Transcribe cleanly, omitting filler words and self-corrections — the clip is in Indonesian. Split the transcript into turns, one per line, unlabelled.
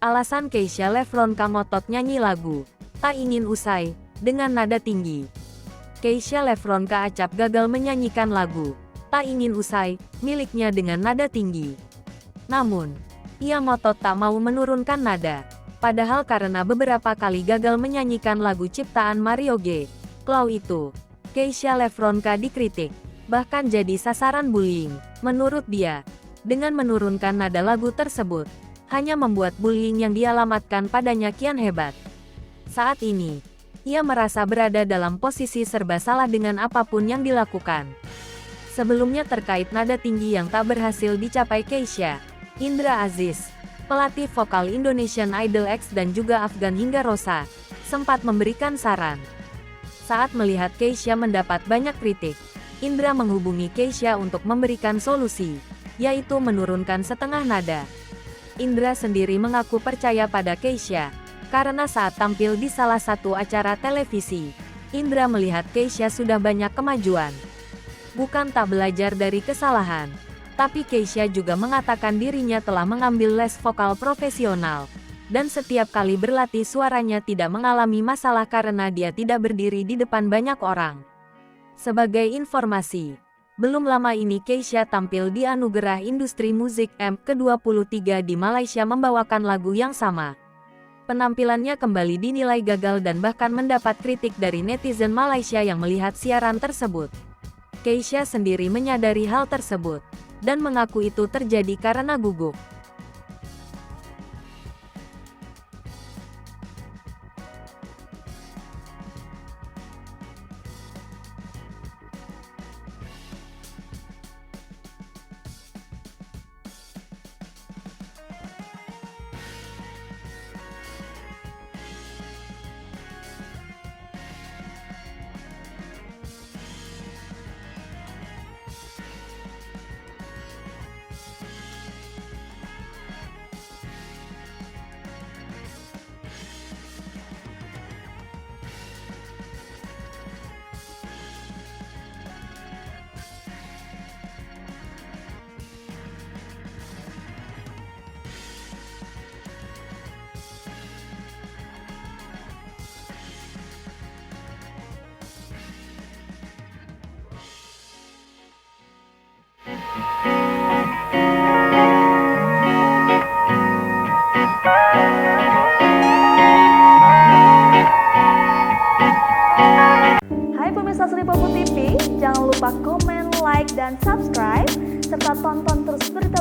Alasan Keisha Lefronka ngotot nyanyi lagu Tak Ingin Usai dengan nada tinggi. Keisha Lefronka acap gagal menyanyikan lagu Tak Ingin Usai miliknya dengan nada tinggi. Namun, ia ngotot tak mau menurunkan nada. Padahal karena beberapa kali gagal menyanyikan lagu ciptaan Mario G. Clow itu, Keisha Lefronka dikritik, bahkan jadi sasaran bullying. Menurut dia, dengan menurunkan nada lagu tersebut, hanya membuat bullying yang dialamatkan padanya kian hebat. Saat ini, ia merasa berada dalam posisi serba salah dengan apapun yang dilakukan. Sebelumnya terkait nada tinggi yang tak berhasil dicapai Keisha, Indra Aziz, pelatih vokal Indonesian Idol X dan juga Afgan Hingga Rosa, sempat memberikan saran. Saat melihat Keisha mendapat banyak kritik, Indra menghubungi Keisha untuk memberikan solusi, yaitu menurunkan setengah nada. Indra sendiri mengaku percaya pada Keisha, karena saat tampil di salah satu acara televisi, Indra melihat Keisha sudah banyak kemajuan. Bukan tak belajar dari kesalahan, tapi Keisha juga mengatakan dirinya telah mengambil les vokal profesional, dan setiap kali berlatih suaranya tidak mengalami masalah karena dia tidak berdiri di depan banyak orang. Sebagai informasi, belum lama ini Keisha tampil di Anugerah Industri Musik M ke-23 di Malaysia membawakan lagu yang sama. Penampilannya kembali dinilai gagal dan bahkan mendapat kritik dari netizen Malaysia yang melihat siaran tersebut. Keisha sendiri menyadari hal tersebut, dan mengaku itu terjadi karena gugup.
Hai pemirsa Sri Popo TV, jangan lupa komen, like, dan subscribe, serta tonton terus berita